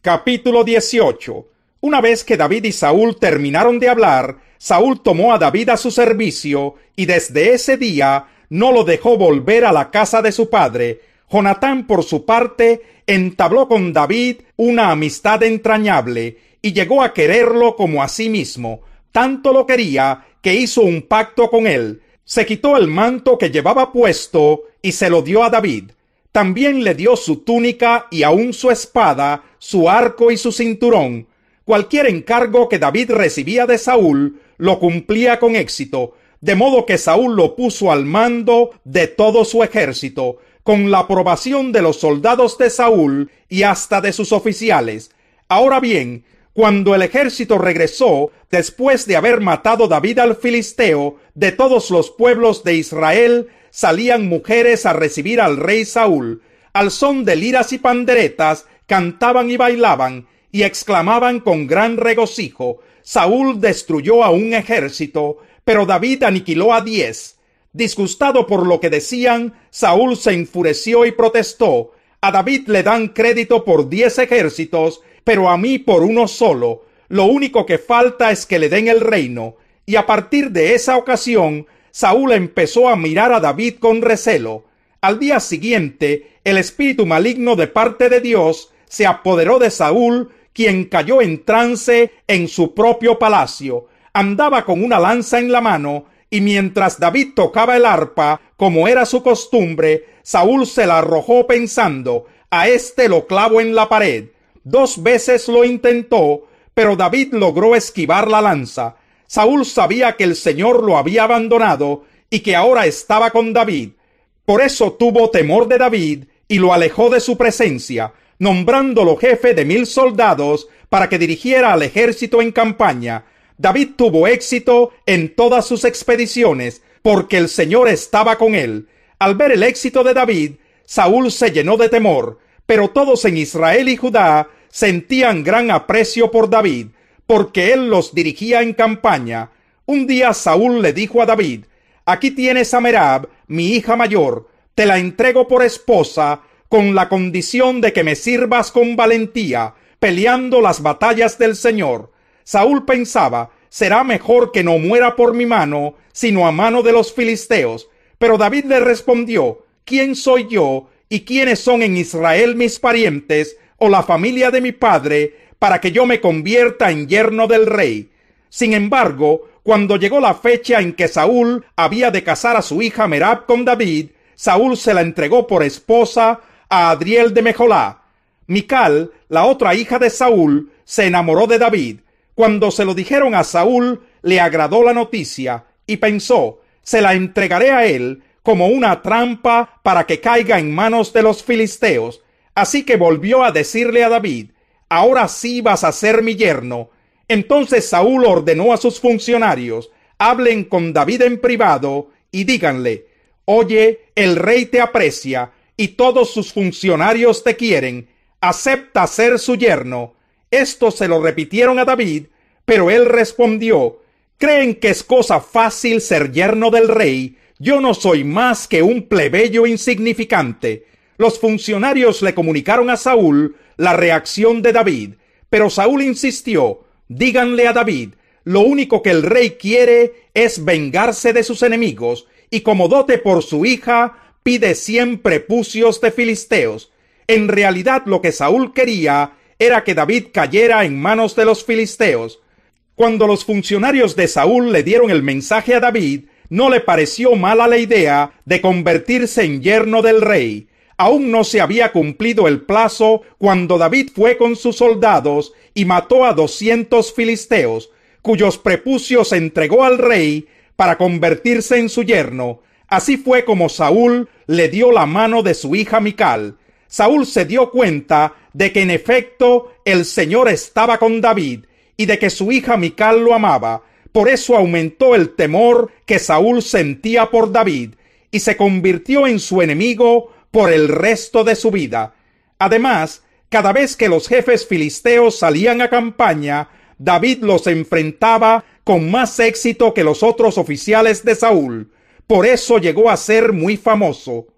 Capítulo 18. Una vez que David y Saúl terminaron de hablar, Saúl tomó a David a su servicio y desde ese día no lo dejó volver a la casa de su padre. Jonatán, por su parte, entabló con David una amistad entrañable y llegó a quererlo como a sí mismo. Tanto lo quería que hizo un pacto con él. Se quitó el manto que llevaba puesto y se lo dio a David. También le dio su túnica y aun su espada, su arco y su cinturón. Cualquier encargo que David recibía de Saúl lo cumplía con éxito, de modo que Saúl lo puso al mando de todo su ejército, con la aprobación de los soldados de Saúl y hasta de sus oficiales. Ahora bien, cuando el ejército regresó, después de haber matado David al filisteo, de todos los pueblos de Israel salían mujeres a recibir al rey Saúl. Al son de liras y panderetas, cantaban y bailaban, y exclamaban con gran regocijo: Saúl destruyó a un ejército, pero David aniquiló a 10. Disgustado por lo que decían, Saúl se enfureció y protestó: a David le dan crédito por 10 ejércitos, pero a mí por uno solo. Lo único que falta es que le den el reino. Y a partir de esa ocasión, Saúl empezó a mirar a David con recelo. Al día siguiente, el espíritu maligno de parte de Dios se apoderó de Saúl, quien cayó en trance en su propio palacio. Andaba con una lanza en la mano, y mientras David tocaba el arpa, como era su costumbre, Saúl se la arrojó pensando: a este lo clavo en la pared. 2 veces lo intentó, pero David logró esquivar la lanza. Saúl sabía que el Señor lo había abandonado y que ahora estaba con David. Por eso tuvo temor de David y lo alejó de su presencia, nombrándolo jefe de 1000 soldados para que dirigiera al ejército en campaña. David tuvo éxito en todas sus expediciones, porque el Señor estaba con él. Al ver el éxito de David, Saúl se llenó de temor, pero todos en Israel y Judá sentían gran aprecio por David, porque él los dirigía en campaña. Un día Saúl le dijo a David: aquí tienes a Merab, mi hija mayor, te la entrego por esposa, con la condición de que me sirvas con valentía, peleando las batallas del Señor. Saúl pensaba: será mejor que no muera por mi mano, sino a mano de los filisteos. Pero David le respondió: ¿quién soy yo y quiénes son en Israel mis parientes o la familia de mi padre, para que yo me convierta en yerno del rey? Sin embargo, cuando llegó la fecha en que Saúl había de casar a su hija Merab con David, Saúl se la entregó por esposa a Adriel de Mejolá. Mical, la otra hija de Saúl, se enamoró de David. Cuando se lo dijeron a Saúl, le agradó la noticia y pensó: se la entregaré a él como una trampa para que caiga en manos de los filisteos. Así que volvió a decirle a David: ahora sí vas a ser mi yerno. Entonces Saúl ordenó a sus funcionarios: hablen con David en privado y díganle: oye, el rey te aprecia y todos sus funcionarios te quieren. Acepta ser su yerno. Esto se lo repitieron a David, pero él respondió: ¿creen que es cosa fácil ser yerno del rey? Yo no soy más que un plebeyo insignificante. Los funcionarios le comunicaron a Saúl la reacción de David, pero Saúl insistió: díganle a David, lo único que el rey quiere es vengarse de sus enemigos, y como dote por su hija, pide 100 prepucios de filisteos. En realidad lo que Saúl quería era que David cayera en manos de los filisteos. Cuando los funcionarios de Saúl le dieron el mensaje a David, no le pareció mala la idea de convertirse en yerno del rey. Aún no se había cumplido el plazo cuando David fue con sus soldados y mató a 200 filisteos, cuyos prepucios entregó al rey para convertirse en su yerno. Así fue como Saúl le dio la mano de su hija Mical. Saúl se dio cuenta de que en efecto el Señor estaba con David y de que su hija Mical lo amaba. Por eso aumentó el temor que Saúl sentía por David y se convirtió en su enemigo por el resto de su vida. Además, cada vez que los jefes filisteos salían a campaña, David los enfrentaba con más éxito que los otros oficiales de Saúl. Por eso llegó a ser muy famoso.